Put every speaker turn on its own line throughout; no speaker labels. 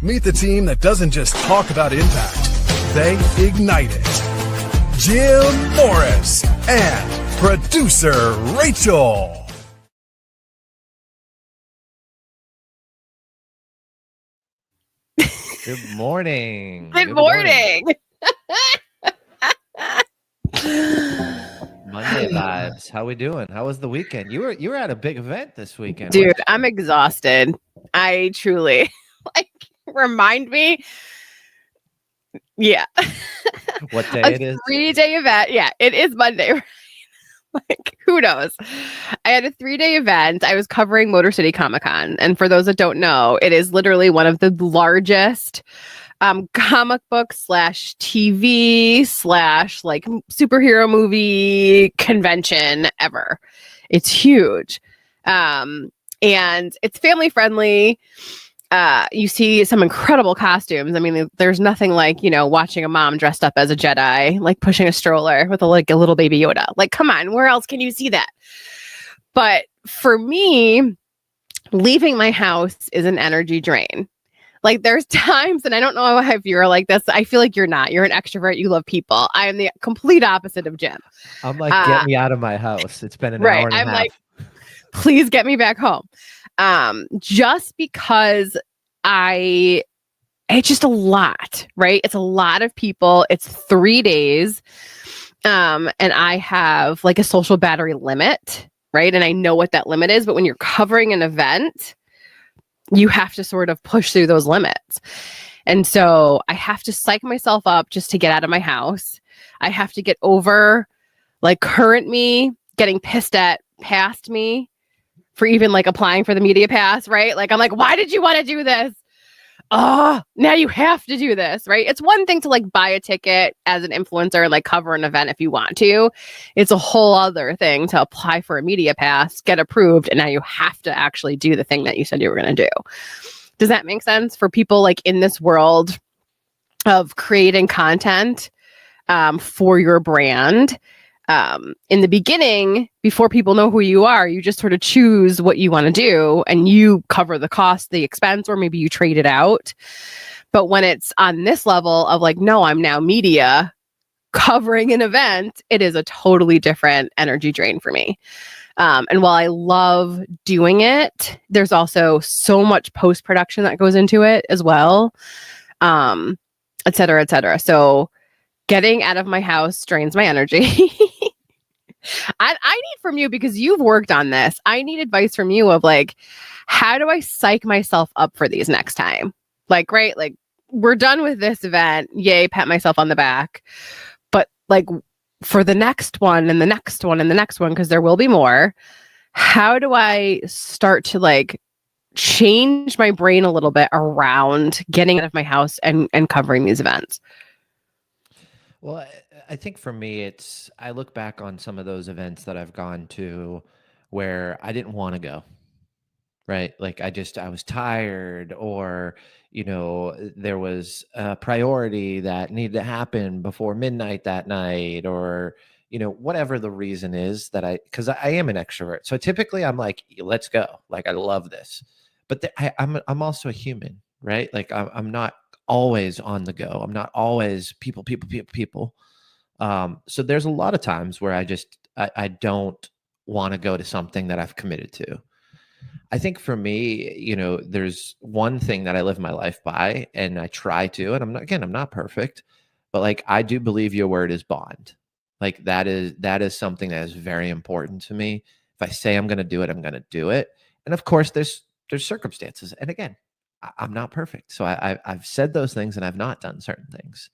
Meet the team that doesn't just talk about impact, they ignite it. Jim Morris and producer Rachel.
Good morning.
Good morning.
Monday vibes. How we doing? How was the weekend? You were at a big event this weekend.
Dude, I'm exhausted. I truly remind me. Yeah.
What day it is?
3-day event. Yeah, it is Monday. Who knows? I had a 3-day event. I was covering Motor City Comic Con. And for those that don't know, it is literally one of the largest comic book / TV / superhero movie convention ever. It's huge. And it's family friendly. You see some incredible costumes. I mean, there's nothing like, watching a mom dressed up as a Jedi, like pushing a stroller with a little baby Yoda. Like, come on, where else can you see that? But for me, leaving my house is an energy drain. Like, there's times, and I don't know if you're like this. I feel like you're not. You're an extrovert. You love people. I am the complete opposite of Jim.
I'm like, get me out of my house. It's been an hour and a half.
I'm like, please get me back home. Just because it's just a lot, right? It's a lot of people. It's 3 days. And I have like a social battery limit, right? And I know what that limit is, but when you're covering an event, you have to sort of push through those limits. And so I have to psych myself up just to get out of my house. I have to get over like current me getting pissed at past me for even like applying for the media pass, right? Like, I'm like, why did you want to do this? Oh, now you have to do this, right? It's one thing to like buy a ticket as an influencer and like cover an event if you want to. It's a whole other thing to apply for a media pass, get approved, and now you have to actually do the thing that you said you were going to do. Does that make sense for people like in this world of creating content for your brand? In the beginning, before people know who you are, you just sort of choose what you want to do and you cover the cost, the expense, or maybe you trade it out. But when it's on this level of like, no, I'm now media covering an event, it is a totally different energy drain for me. And while I love doing it, there's also so much post-production that goes into it as well, et cetera, et cetera. So getting out of my house drains my energy. I need from you, because you've worked on this, I need advice from you of like, how do I psych myself up for these next time? Like, great, like we're done with this event. Yay, pat myself on the back. But like for the next one and the next one and the next one, because there will be more, how do I start to like change my brain a little bit around getting out of my house and covering these events?
Well, I think for me, I look back on some of those events that I've gone to where I didn't want to go, right? Like I was tired, or, there was a priority that needed to happen before midnight that night, or, whatever the reason is because I am an extrovert. So typically I'm like, let's go. Like, I love this, but I'm also a human, right? Like I'm not always on the go. I'm not always people. So there's a lot of times where I don't want to go to something that I've committed to. I think for me, there's one thing that I live my life by, and I try to, and I'm not perfect, but like, I do believe your word is bond. Like that is something that is very important to me. If I say I'm going to do it, I'm going to do it. And of course there's circumstances. And again, I'm not perfect. So I've said those things and I've not done certain things.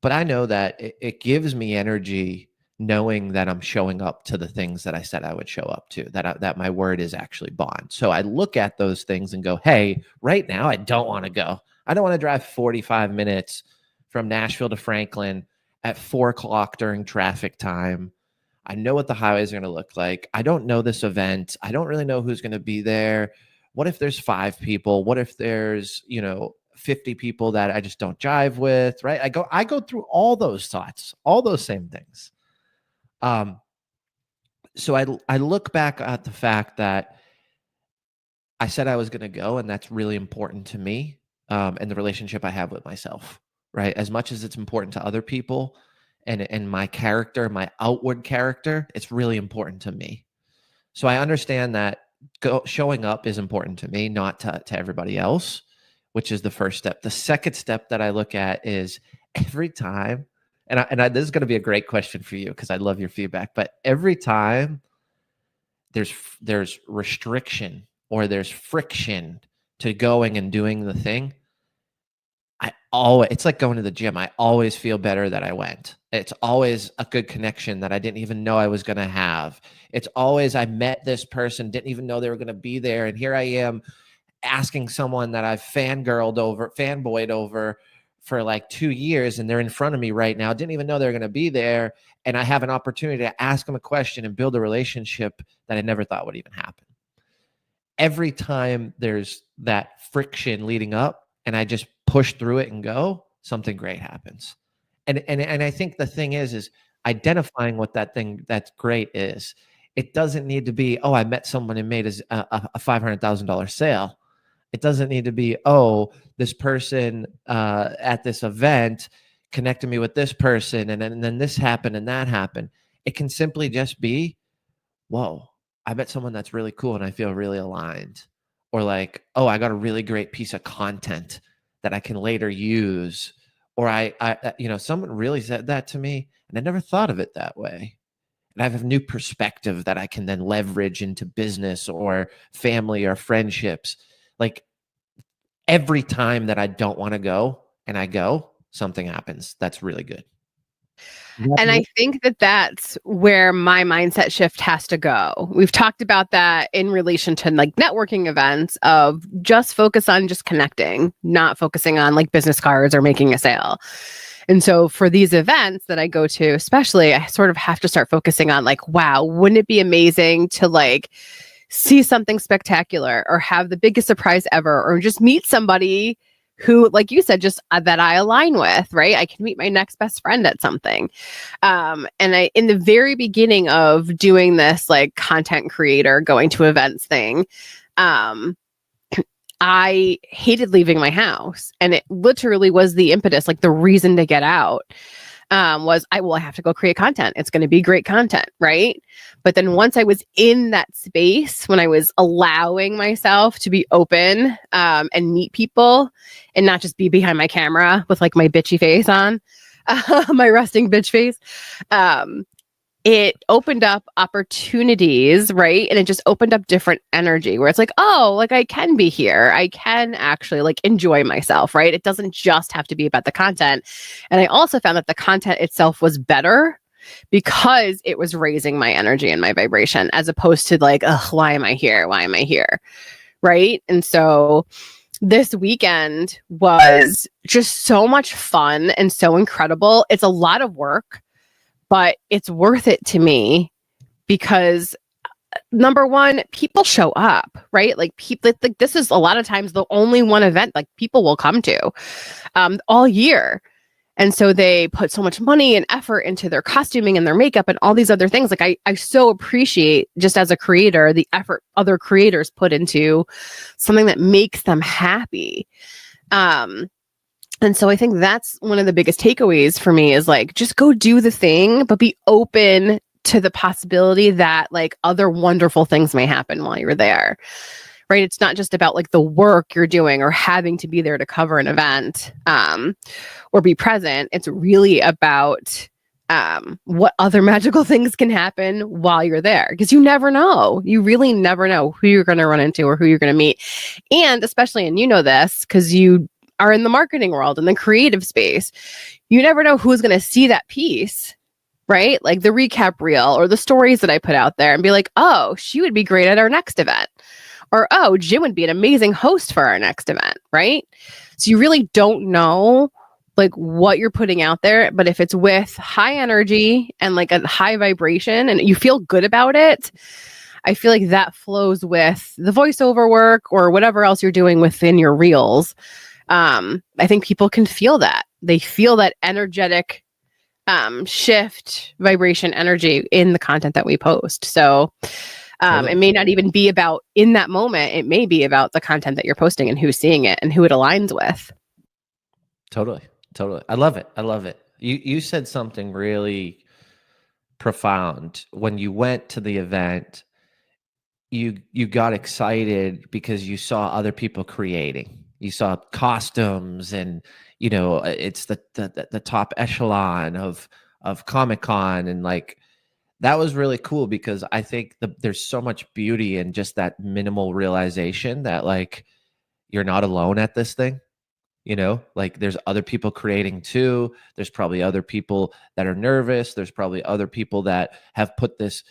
But I know that it gives me energy knowing that I'm showing up to the things that I said I would show up to, that my word is actually bond. So I look at those things and go, hey, right now I don't want to go. I don't want to drive 45 minutes from Nashville to Franklin at 4:00 during traffic time. I know what the highways are going to look like. I don't know this event. I don't really know who's going to be there. What if there's 5 people? What if there's, 50 people that I just don't jive with, right? I go through all those thoughts, all those same things. So I look back at the fact that I said I was going to go, and that's really important to me. and the relationship I have with myself, right? As much as it's important to other people and my character, my outward character, it's really important to me. So I understand that showing up is important to me, not to everybody else, which is the first step. The second step that I look at is every time, this is going to be a great question for you because I love your feedback, but every time there's restriction or there's friction to going and doing the thing, it's like going to the gym. I always feel better that I went. It's always a good connection that I didn't even know I was going to have. It's always, I met this person, didn't even know they were going to be there. And here I am asking someone that I've fanboyed over for like 2 years, and they're in front of me right now. Didn't even know they're going to be there. And I have an opportunity to ask them a question and build a relationship that I never thought would even happen. Every time there's that friction leading up and I just push through it and go, something great happens. And I think the thing is identifying what that thing that's great is. It doesn't need to be, oh, I met someone and made a $500,000 sale. It doesn't need to be, oh, this person at this event connected me with this person, and then this happened and that happened. It can simply just be, whoa, I met someone that's really cool and I feel really aligned. Or like, oh, I got a really great piece of content that I can later use. Or I someone really said that to me and I never thought of it that way. And I have a new perspective that I can then leverage into business or family or friendships. Like every time that I don't want to go and I go, something happens. That's really good.
And I think that that's where my mindset shift has to go. We've talked about that in relation to like networking events of just focus on just connecting, not focusing on like business cards or making a sale. And so for these events that I go to, especially, I sort of have to start focusing on like, wow, wouldn't it be amazing to like see something spectacular or have the biggest surprise ever or just meet somebody who, like you said, just that I align with, right? I can meet my next best friend at something. And in the very beginning of doing this, like content creator, going to events thing, I hated leaving my house. And it literally was the impetus, like the reason to get out. I have to go create content. It's going to be great content, right? But then once I was in that space, when I was allowing myself to be open and meet people and not just be behind my camera with like my bitchy face on, my resting bitch face, it opened up opportunities, right? And it just opened up different energy where it's like, oh, like I can be here. I can actually like enjoy myself, right? It doesn't just have to be about the content. And I also found that the content itself was better because it was raising my energy and my vibration as opposed to like, ugh, why am I here? Why am I here? Right? And so this weekend was just so much fun and so incredible. It's a lot of work, but it's worth it to me because number one, people show up, right? Like people, like this is a lot of times the only one event like people will come to all year. And so they put so much money and effort into their costuming and their makeup and all these other things. Like I so appreciate just as a creator, the effort other creators put into something that makes them happy. And so I think that's one of the biggest takeaways for me is like, just go do the thing, but be open to the possibility that like other wonderful things may happen while you're there, right? It's not just about like the work you're doing or having to be there to cover an event or be present. It's really about what other magical things can happen while you're there, because you never know. You really never know who you're going to run into or who you're going to meet. And especially, and you know this, because you are in the marketing world and the creative space, you never know who's going to see that piece, right? Like the recap reel or the stories that I put out there and be like, oh, she would be great at our next event. Or, oh, Jim would be an amazing host for our next event, right? So you really don't know like what you're putting out there, but if it's with high energy and like a high vibration and you feel good about it, I feel like that flows with the voiceover work or whatever else you're doing within your reels. I think people can feel that. They feel that energetic shift, vibration, energy in the content that we post. So
Totally.
It may not even be about in that moment. It may be about the content that you're posting and who's seeing it and who it aligns with.
Totally. I love it. You said something really profound when you went to the event. You got excited because you saw other people creating. You saw costumes, and it's the top echelon of Comic-Con, and like that was really cool because I think there's so much beauty in just that minimal realization that like you're not alone at this thing. Like there's other people creating too. There's probably other people that are nervous. There's probably other people that have put this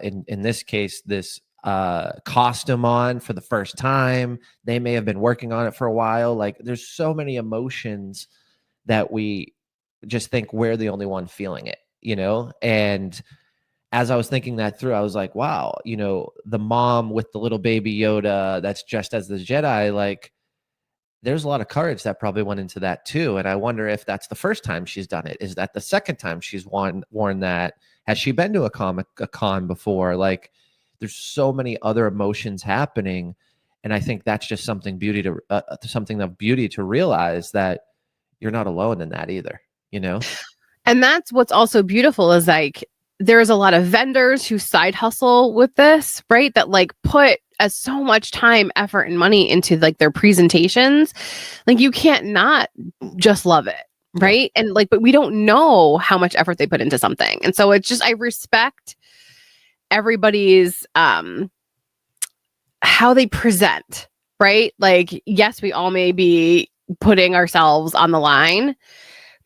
in this case this costume on for the first time. They may have been working on it for a while. Like there's so many emotions that we just think we're the only one feeling it, and as I was thinking that through, I was like, wow, the mom with the little baby Yoda that's dressed as the Jedi, like there's a lot of courage that probably went into that too. And I wonder if that's the first time she's done it. Is that the second time she's worn that? Has she been to a con before? Like there's so many other emotions happening. And I think that's just something of beauty to realize that you're not alone in that either,
And that's what's also beautiful is like, there's a lot of vendors who side hustle with this, right? That like put as so much time, effort, and money into like their presentations. Like you can't not just love it, right? And like, but we don't know how much effort they put into something. And so it's just, I respect everybody's how they present, right? Like, yes, we all may be putting ourselves on the line,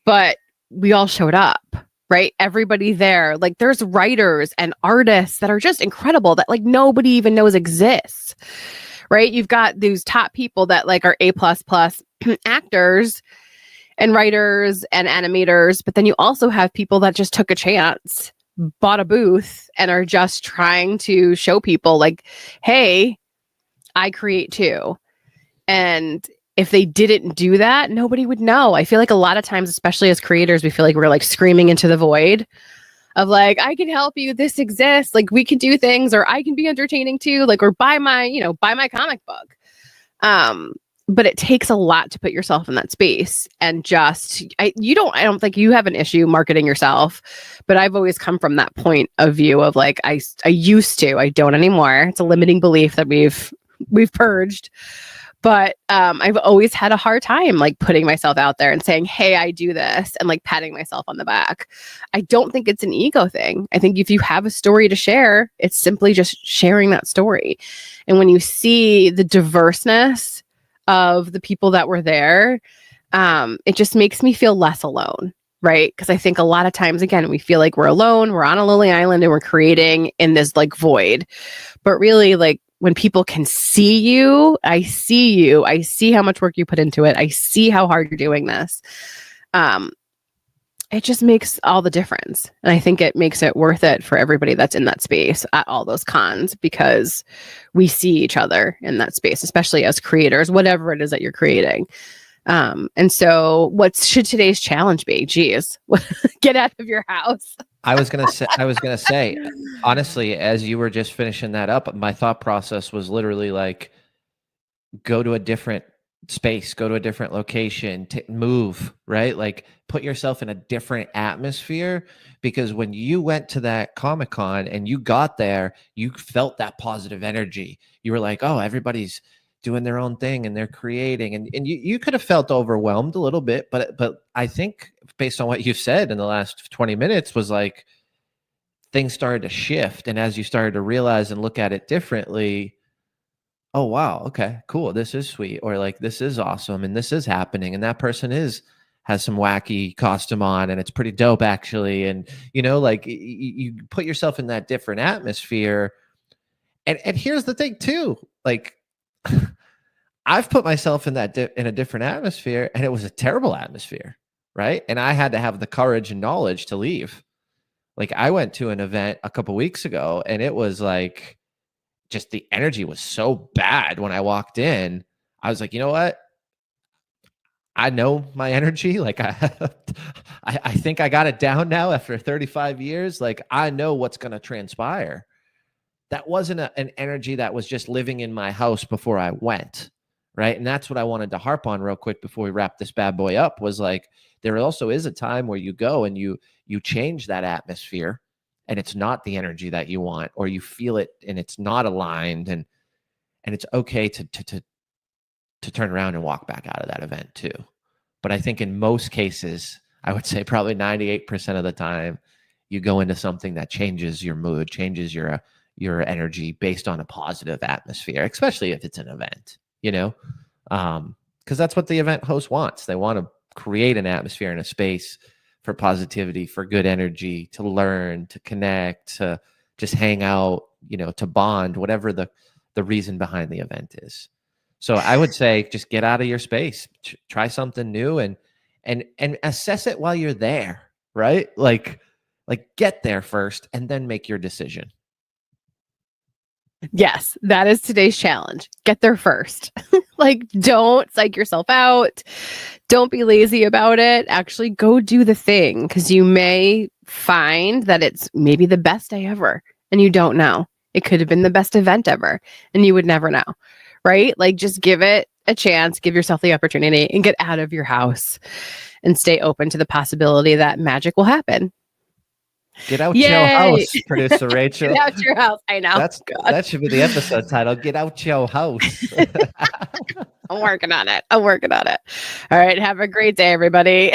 but we all showed up. Right? Everybody there, like there's writers and artists that are just incredible that like nobody even knows exists. Right? You've got these top people that like are A++ actors and writers and animators, but then you also have people that just took a chance, bought a booth, and are just trying to show people like, hey, I create too. And if they didn't do that, nobody would know. I feel like a lot of times, especially as creators, we feel like we're like screaming into the void of like, I can help you. This exists. Like we can do things, or I can be entertaining too. Like, or buy my comic book. But it takes a lot to put yourself in that space and just, I don't think you have an issue marketing yourself, but I've always come from that point of view of like, I used to, I don't anymore. It's a limiting belief that we've purged. But I've always had a hard time like putting myself out there and saying, hey, I do this, and like patting myself on the back. I don't think it's an ego thing. I think if you have a story to share, it's simply just sharing that story. And when you see the diverseness of the people that were there, it just makes me feel less alone. Right? Because I think a lot of times, again, we feel like we're alone, we're on a lonely island, and we're creating in this like void. But really, like, when people can see you, I see how much work you put into it. I see how hard you're doing this. It just makes all the difference. And I think it makes it worth it for everybody that's in that space at all those cons, because we see each other in that space, especially as creators, whatever it is that you're creating. And so what should today's challenge be? Geez, get out of your house.
I was gonna say, honestly, as you were just finishing that up, my thought process was literally like, go to a different space, go to a different location, move, right? Like put yourself in a different atmosphere, because when you went to that Comic-Con and you got there, you felt that positive energy. You were like, oh, everybody's doing their own thing and they're creating, and you could have felt overwhelmed a little bit, but I think based on what you've said in the last 20 minutes was like things started to shift, and as you started to realize and look at it differently, oh wow, okay, cool, this is sweet, or like this is awesome, and this is happening, and that person has some wacky costume on and it's pretty dope actually, and like you put yourself in that different atmosphere, and here's the thing too, like I've put myself in that in a different atmosphere, and it was a terrible atmosphere, right? And I had to have the courage and knowledge to leave. Like I went to an event a couple weeks ago, and it was like, just the energy was so bad when I walked in. I was like, you know what? I know my energy. Like I think I got it down now after 35 years. Like I know what's going to transpire. that wasn't an energy that was just living in my house before I went. Right. And that's what I wanted to harp on real quick before we wrap this bad boy up, was like, there also is a time where you go and you change that atmosphere, and it's not the energy that you want, or you feel it and it's not aligned, and it's okay to turn around and walk back out of that event too. But I think in most cases, I would say probably 98% of the time, you go into something that changes your mood, changes your energy based on a positive atmosphere, especially if it's an event, you know, because that's what the event host wants. They want to create an atmosphere and a space for positivity, for good energy, to learn, to connect, to just hang out, you know, to bond, whatever the reason behind the event is. So I would say just get out of your space, try something new, and assess it while you're there, right? Like get there first and then make your decision.
Yes, that is today's challenge. Get there first. Like, don't psych yourself out. Don't be lazy about it. Actually, go do the thing, because you may find that it's maybe the best day ever and you don't know. It could have been the best event ever and you would never know, right? Like, just give it a chance, give yourself the opportunity, and get out of your house and stay open to the possibility that magic will happen.
Get out your house, producer Rachel.
Get out your house. I know.
That should be the episode title. Get out your house.
I'm working on it. All right. Have a great day, everybody.